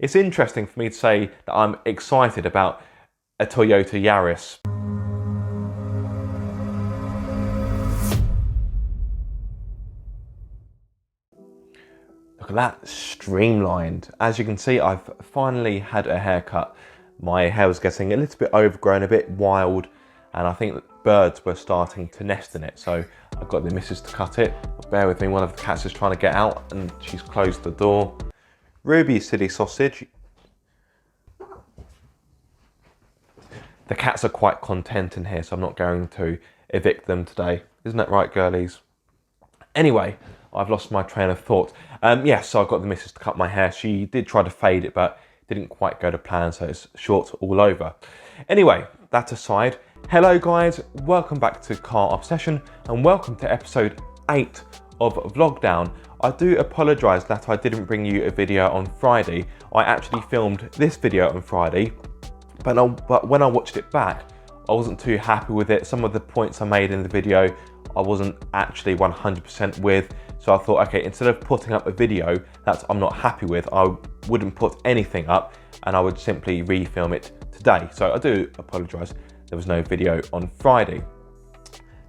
It's interesting for me to say that I'm excited about a Toyota Yaris. Look at that, streamlined. As you can see, I've finally had a haircut. My hair was getting a little bit overgrown, a bit wild, and I think that birds were starting to nest in it. So I got the missus to cut it. But bear with me, one of the cats is trying to get out and she's closed the door. Ruby, silly sausage. The cats are quite content in here, so I'm not going to evict them today. Isn't that right, girlies? Anyway, I've lost my train of thought. Yes, so I got the missus to cut my hair. She did try to fade it, but didn't quite go to plan, so it's short all over. Anyway, that aside, hello guys, welcome back to Car Obsession, and welcome to episode 8 of Vlogdown. I do apologise that I didn't bring you a video on Friday. I actually filmed this video on Friday, but when I watched it back, I wasn't too happy with it. Some of the points I made in the video, I wasn't actually 100% with. So I thought, okay, instead of putting up a video that I'm not happy with, I wouldn't put anything up and I would simply refilm it today. So I do apologise, there was no video on Friday.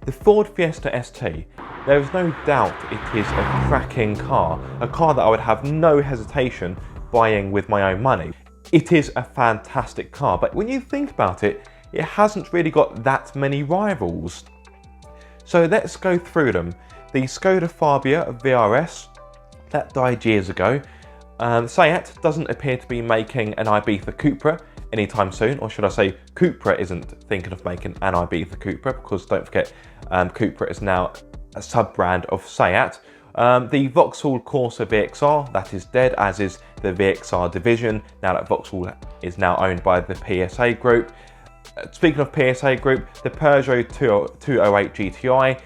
The Ford Fiesta St, there is no doubt it is a cracking car, a car that I would have no hesitation buying with my own money. It is a fantastic car, but when you think about it, it hasn't really got that many rivals. So let's go through them. The Skoda Fabia VRS, that died years ago. Seat doesn't appear to be making an Ibiza Cupra anytime soon, or should I say Cupra isn't thinking of making an Ibiza Cupra, because don't forget Cupra is now a sub-brand of Seat. The Vauxhall Corsa VXR, that is dead, as is the VXR division, now that Vauxhall is now owned by the PSA Group. Speaking of PSA Group, the Peugeot 208 GTI.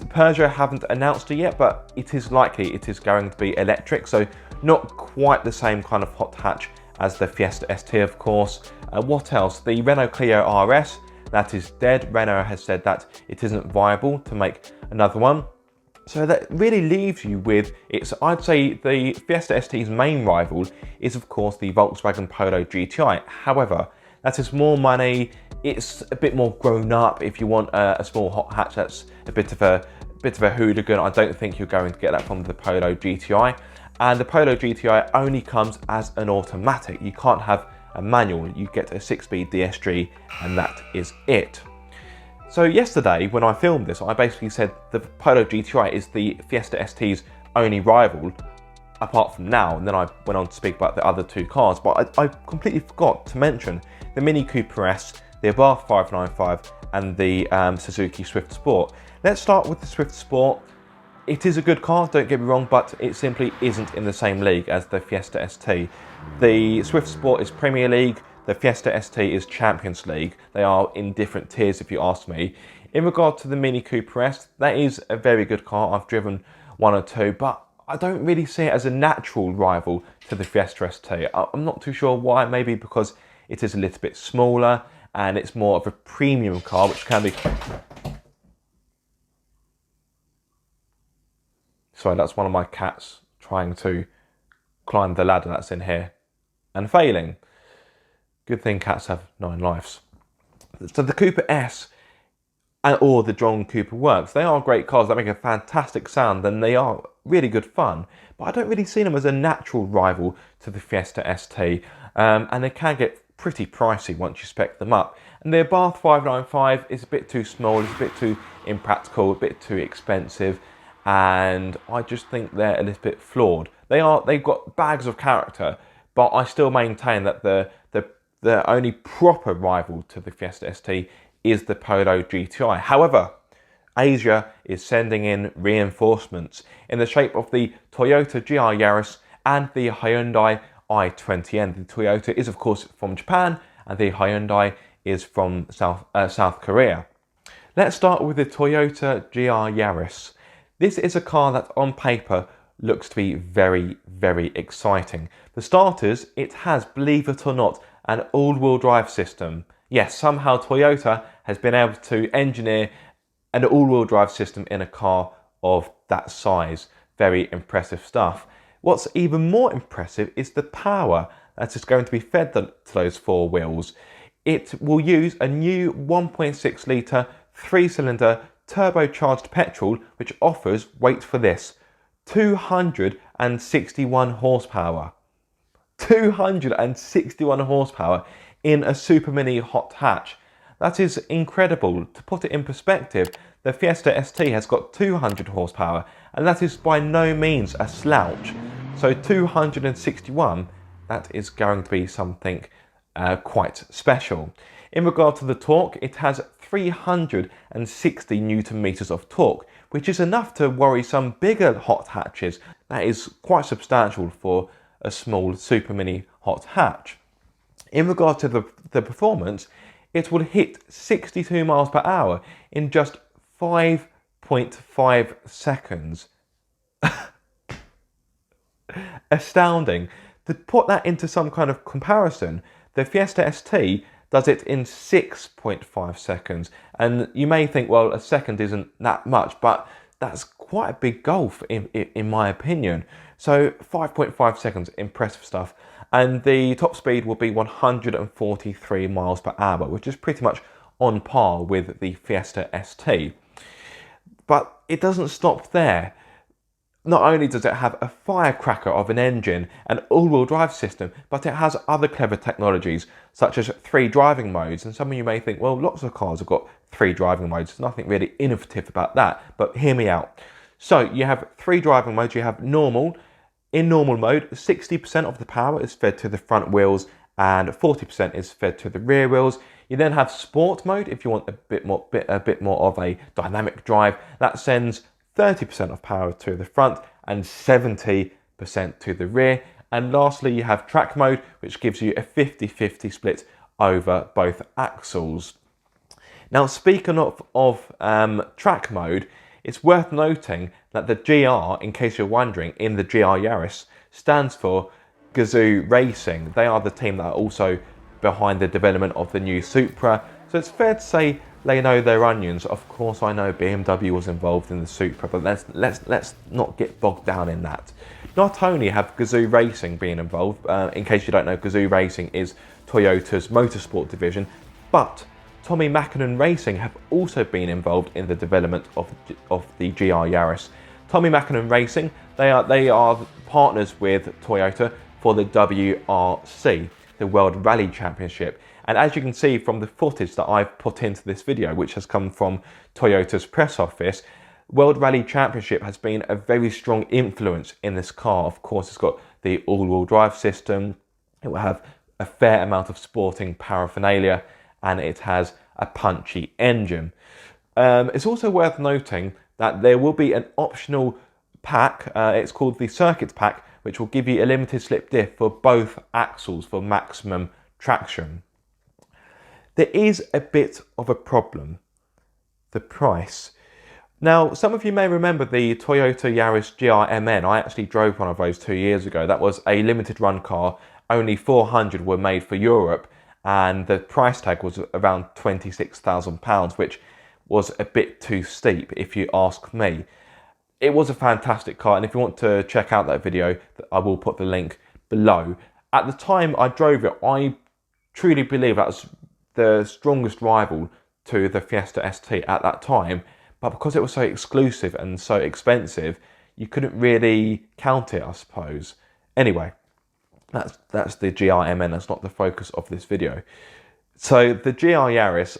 Peugeot haven't announced it yet, but it is likely it is going to be electric, so not quite the same kind of hot hatch as the Fiesta St, of course. What else? The Renault Clio RS, that is dead. Renault has said that it isn't viable to make another one. So that really leaves you with, I'd say the Fiesta St's main rival is of course the Volkswagen Polo GTI. However, that is more money, it's a bit more grown up. If you want a small hot hatch that's a bit of a hooligan, I don't think you're going to get that from the Polo GTI. And the Polo GTI only comes as an automatic. You can't have a manual, you get a 6-speed DSG and that is it. So yesterday when I filmed this, I basically said the Polo GTI is the Fiesta St's only rival, apart from now, and then I went on to speak about the other two cars, but I completely forgot to mention the Mini Cooper S, the Abarth 595 and the Suzuki Swift Sport. Let's start with the Swift Sport. It is a good car, don't get me wrong, but it simply isn't in the same league as the Fiesta St. The Swift Sport is Premier League, the Fiesta St is Champions League. They are in different tiers if you ask me. In regard to the Mini Cooper S, that is a very good car. I've driven one or two, but I don't really see it as a natural rival to the Fiesta St. I'm not too sure why, maybe because it is a little bit smaller and it's more of a premium car, which can be... Sorry, that's one of my cats trying to climb the ladder that's in here and failing. Good thing cats have 9 lives. So the Cooper S or the John Cooper Works, they are great cars that make a fantastic sound and they are really good fun, but I don't really see them as a natural rival to the Fiesta St, and they can get pretty pricey once you spec them up. And the Abarth 595 is a bit too small, it's a bit too impractical, a bit too expensive, and I just think they're a little bit flawed. They've got bags of character, but I still maintain that the only proper rival to the Fiesta St is the Polo GTI. However, Asia is sending in reinforcements in the shape of the Toyota Gr Yaris and the Hyundai i20N. The Toyota is of course from Japan and the Hyundai is from South Korea. Let's start with the Toyota Gr Yaris. This is a car that on paper looks to be very, very exciting. For starters, it has, believe it or not, an all-wheel drive system. Yes, somehow Toyota has been able to engineer an all-wheel drive system in a car of that size. Very impressive stuff. What's even more impressive is the power that is going to be fed to those four wheels. It will use a new 1.6 litre 3-cylinder turbocharged petrol, which offers, wait for this, 261 horsepower. 261 horsepower in a Super Mini hot hatch. That is incredible. To put it in perspective, the Fiesta ST has got 200 horsepower, and that is by no means a slouch. So 261, that is going to be something quite special. In regard to the torque, it has 360 Newton meters of torque, which is enough to worry some bigger hot hatches. That is quite substantial for a small Super Mini hot hatch. In regard to the performance, it will hit 62 miles per hour in just 5.5 seconds. Astounding. To put that into some kind of comparison, the Fiesta ST does it in 6.5 seconds. And you may think, well, a second isn't that much, but that's quite a big gulf in my opinion. So 5.5 seconds, impressive stuff. And the top speed will be 143 miles per hour, which is pretty much on par with the Fiesta ST. But it doesn't stop there. Not only does it have a firecracker of an engine and all-wheel drive system, but it has other clever technologies, such as 3 driving modes. And some of you may think, well, lots of cars have got 3 driving modes. There's nothing really innovative about that, but hear me out. So you have 3 driving modes. You have normal. In normal mode, 60% of the power is fed to the front wheels and 40% is fed to the rear wheels. You then have sport mode if you want a bit more of a dynamic drive. That sends 30% of power to the front and 70% to the rear. And lastly, you have track mode, which gives you a 50-50 split over both axles. Now, speaking of track mode, it's worth noting that the GR, in case you're wondering, in the Gr Yaris, stands for Gr Racing. They are the team that are also behind the development of the new Supra. So it's fair to say they know their onions. Of course, I know BMW was involved in the Supra, but let's not get bogged down in that. Not only have Gr Racing been involved, in case you don't know, Gr Racing is Toyota's motorsport division, but Tommy Mäkinen Racing have also been involved in the development of the Gr Yaris. Tommy Mäkinen Racing, they are partners with Toyota for the WRC, the World Rally Championship. And as you can see from the footage that I've put into this video, which has come from Toyota's press office, World Rally Championship has been a very strong influence in this car. Of course, it's got the all-wheel drive system. It will have a fair amount of sporting paraphernalia, and it has a punchy engine. It's also worth noting that there will be an optional pack. It's called the Circuit Pack, which will give you a limited slip diff for both axles for maximum traction. There is a bit of a problem: the price. Now, some of you may remember the Toyota Yaris GR-MN. I actually drove one of those 2 years ago. That was a limited run car. Only 400 were made for Europe, and the price tag was around £26,000, which was a bit too steep if you ask me. It was a fantastic car, and if you want to check out that video, I will put the link below. At the time I drove it, I truly believe that was the strongest rival to the Fiesta ST at that time, but because it was so exclusive and so expensive, you couldn't really count it, I suppose. Anyway, that's the GR-MN, that's not the focus of this video. So the Gr Yaris,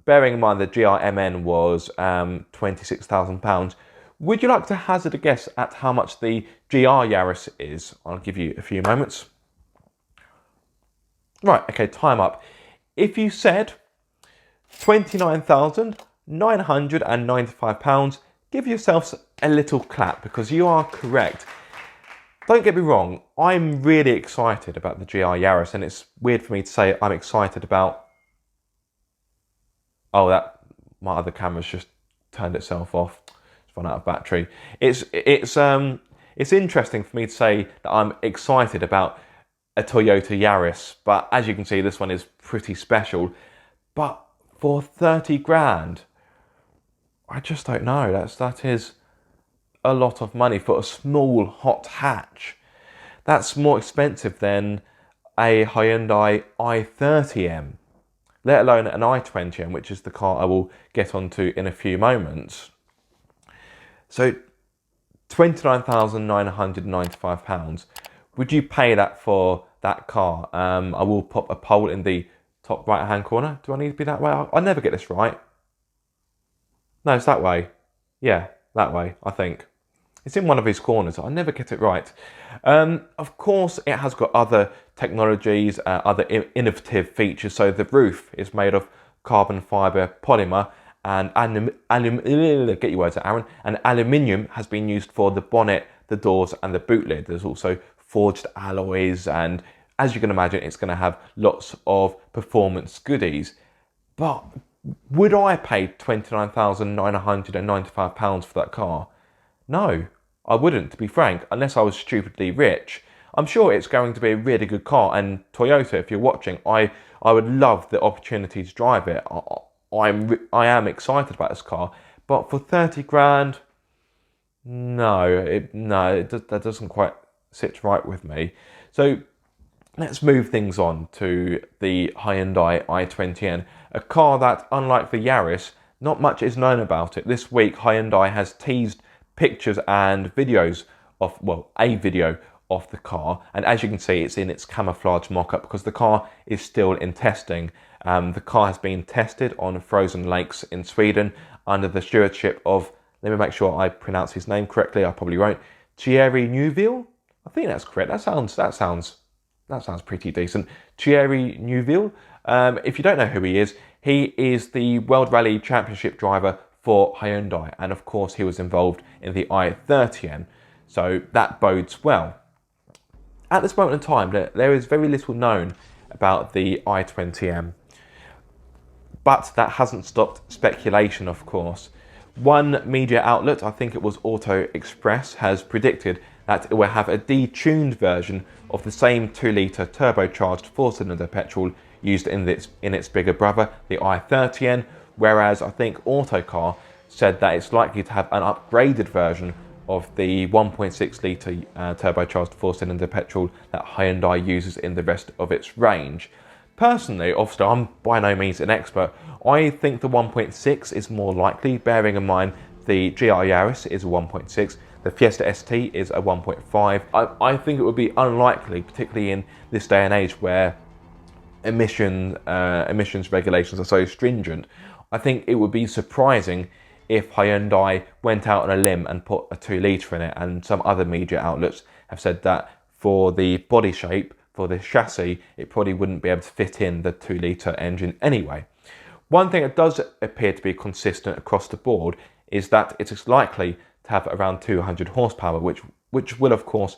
bearing in mind the GR-MN was £26,000, would you like to hazard a guess at how much the Gr Yaris is? I'll give you a few moments. Right, okay, time up. If you said £29,995, give yourselves a little clap, because you are correct. Don't get me wrong, I'm really excited about the Gr Yaris, and it's weird for me to say I'm excited about... Oh, my other camera's just turned itself off. It's run out of battery. It's interesting for me to say that I'm excited about a Toyota Yaris, but as you can see, this one is pretty special. But for 30 grand, I just don't know. That is a lot of money for a small hot hatch. That's more expensive than a Hyundai i30N, let alone an i20N, which is the car I will get onto in a few moments. So £29,995. Would you pay that for that car? I will pop a poll in the top right hand corner. Do I need to be that way? I never get this right. No, it's that way. Yeah, that way, I think. It's in one of his corners. I never get it right. Of course, it has got other technologies, other innovative features. So the roof is made of carbon fibre polymer, and get your words out, Aaron. And aluminium has been used for the bonnet, the doors, and the boot lid. There's also forged alloys, and as you can imagine, it's going to have lots of performance goodies. But would I pay £29,995 for that car? No, I wouldn't, to be frank, unless I was stupidly rich. I'm sure it's going to be a really good car, and Toyota, if you're watching, I would love the opportunity to drive it. I am excited about this car, but for 30 grand, that doesn't quite sit right with me. So let's move things on to the Hyundai i20N, a car that, unlike the Yaris, not much is known about it. This week, Hyundai has teased pictures and videos of, well, a video of the car, and as you can see, it's in its camouflage mock-up because the car is still in testing. The car has been tested on frozen lakes in Sweden under the stewardship of, let me make sure I pronounce his name correctly, I probably won't, Thierry Neuville? I think that's correct. That sounds pretty decent. Thierry Neuville. If you don't know who he is the World Rally Championship driver for Hyundai, and of course he was involved in the i30N, so that bodes well. At this moment in time, there is very little known about the i20N, but that hasn't stopped speculation, of course. One media outlet, I think it was Auto Express, has predicted that it will have a detuned version of the same 2-litre turbocharged 4-cylinder petrol used in its bigger brother, the i30N, whereas I think Autocar said that it's likely to have an upgraded version of the 1.6 litre turbocharged 4-cylinder petrol that Hyundai uses in the rest of its range. Personally, obviously, I'm by no means an expert. I think the 1.6 is more likely, bearing in mind the Gr Yaris is a 1.6, the Fiesta St is a 1.5. I think it would be unlikely, particularly in this day and age where emissions regulations are so stringent. I think it would be surprising if Hyundai went out on a limb and put a 2-litre in it, and some other media outlets have said that for the body shape, for the chassis, it probably wouldn't be able to fit in the 2-litre engine anyway. One thing that does appear to be consistent across the board is that it is likely to have around 200 horsepower, which will of course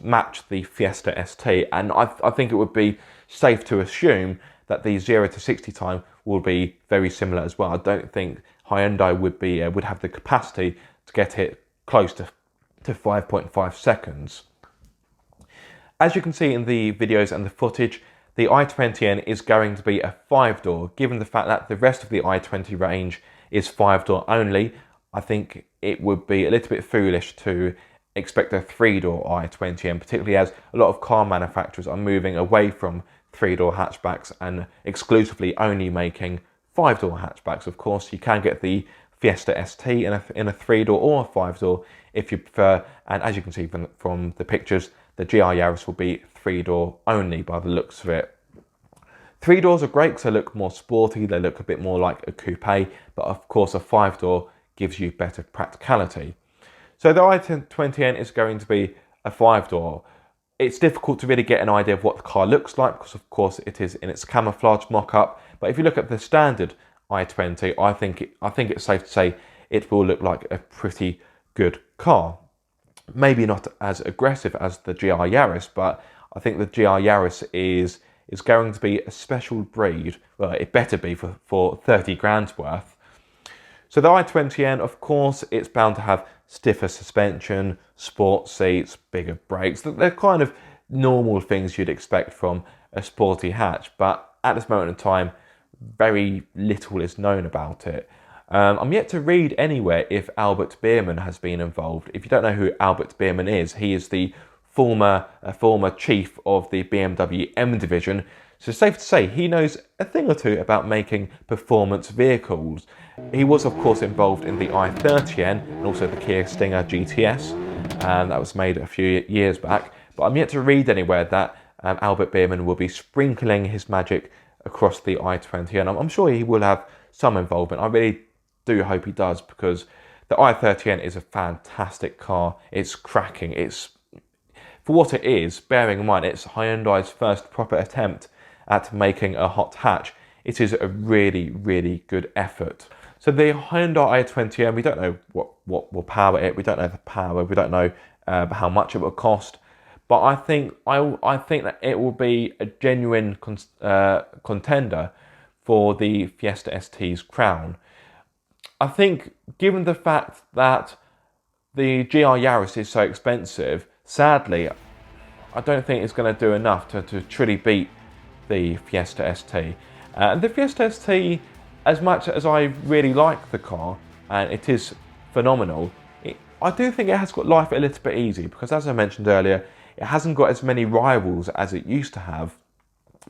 match the Fiesta St, and I think it would be safe to assume that the 0 to 60 time will be very similar as well. I don't think Hyundai would have the capacity to get it close to 5.5 seconds. As you can see in the videos and the footage, the i20N is going to be a 5-door. Given the fact that the rest of the i20 range is 5-door only, I think it would be a little bit foolish to expect a 3-door i20N, particularly as a lot of car manufacturers are moving away from 3-door hatchbacks and exclusively only making 5-door hatchbacks. Of course, you can get the Fiesta St in a 3-door or a 5-door if you prefer, and as you can see from the pictures, the Gr Yaris will be 3-door only by the looks of it. 3 doors are great because they look more sporty, they look a bit more like a coupe, but of course a 5-door gives you better practicality. So the i20N is going to be a 5-door. It's difficult to really get an idea of what the car looks like because of course it is in its camouflage mock-up, but if you look at the standard i20, I think it's safe to say it will look like a pretty good car. Maybe not as aggressive as the Gr Yaris, but I think the Gr Yaris is going to be a special breed. Well, it better be for 30 grand's worth. So the i20N, of course, it's bound to have stiffer suspension, sport seats, bigger brakes. They're kind of normal things you'd expect from a sporty hatch, but at this moment in time, very little is known about it. I'm yet to read anywhere if Albert Biermann has been involved. If you don't know who Albert Biermann is, he is the former chief of the BMW M division. So it's safe to say he knows a thing or two about making performance vehicles. He was of course involved in the i30N and also the Kia Stinger GTS, and that was made a few years back. But I'm yet to read anywhere that Albert Biermann will be sprinkling his magic across the i20N. I'm sure he will have some involvement. I really do hope he does, because the i30N is a fantastic car. It's cracking. It's, for what it is, bearing in mind it's Hyundai's first proper attempt at making a hot hatch, it is a really, really good effort. So the Hyundai i20N, we don't know what will power it. We don't know the power. We don't know how much it will cost. But I think that it will be a genuine contender for the Fiesta ST's crown. I think, given the fact that the Gr Yaris is so expensive, sadly, I don't think it's going to do enough to truly beat the Fiesta ST. And the Fiesta ST, as much as I really like the car, and it is phenomenal, I do think it has got life a little bit easy, because as I mentioned earlier, it hasn't got as many rivals as it used to have.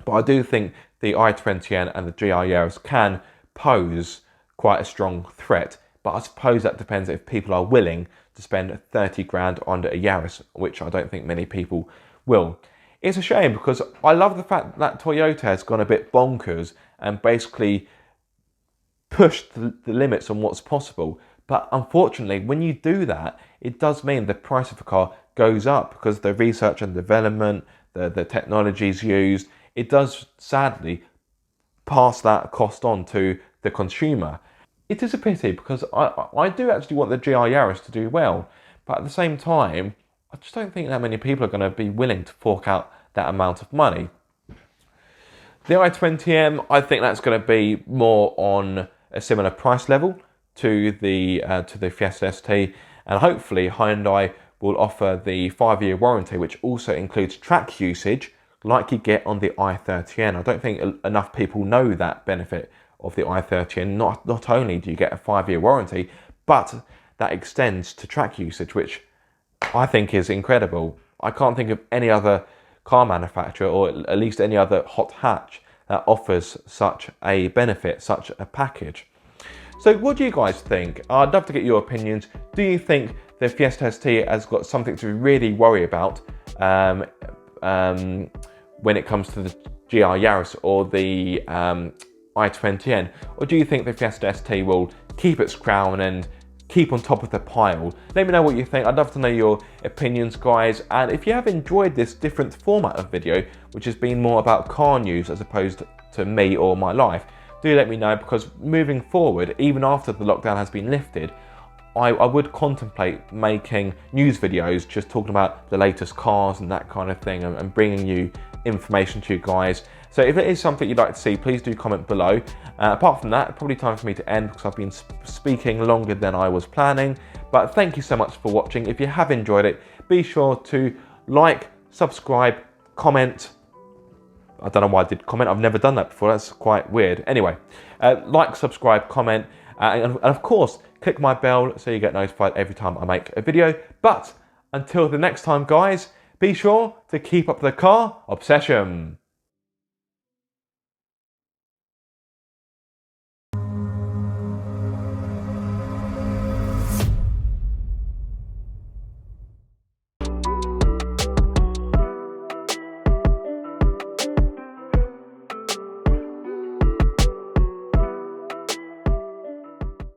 But I do think the i20N and the Gr Yaris can pose quite a strong threat. But I suppose that depends if people are willing to spend 30 grand on a Yaris, which I don't think many people will. It's a shame, because I love the fact that Toyota has gone a bit bonkers and basically pushed the limits on what's possible. But unfortunately, when you do that, it does mean the price of the car goes up, because the research and development, the technologies used, it does sadly pass that cost on to the consumer. It is a pity, because I do actually want the Gr Yaris to do well, but at the same time, I just don't think that many people are going to be willing to fork out that amount of money. The i20M, I think that's going to be more on a similar price level to the Fiesta ST, and hopefully Hyundai will offer the 5-year warranty, which also includes track usage like you get on the i30N. I don't think enough people know that benefit of the i30N. Not only do you get a 5-year warranty, but that extends to track usage, which I think is incredible. I can't think of any other car manufacturer, or at least any other hot hatch, that offers such a benefit, such a package. So what do you guys think? I'd love to get your opinions. Do you think the Fiesta ST has got something to really worry about when it comes to the Gr Yaris or the i20N? Or do you think the Fiesta ST will keep its crown and keep on top of the pile? Let me know what you think. I'd love to know your opinions, guys. And if you have enjoyed this different format of video, which has been more about car news as opposed to me or my life, do let me know, because moving forward, even after the lockdown has been lifted, I would contemplate making news videos just talking about the latest cars and that kind of thing, and bringing you information to you guys. So if it is something you'd like to see, please do comment below. Apart from that, probably time for me to end, because I've been speaking longer than I was planning. But thank you so much for watching. If you have enjoyed it, be sure to like, subscribe, comment. I don't know why I did comment. I've never done that before. That's quite weird. Anyway, like, subscribe, comment, and of course, click my bell so you get notified every time I make a video. But until the next time, guys, be sure to keep up the car obsession.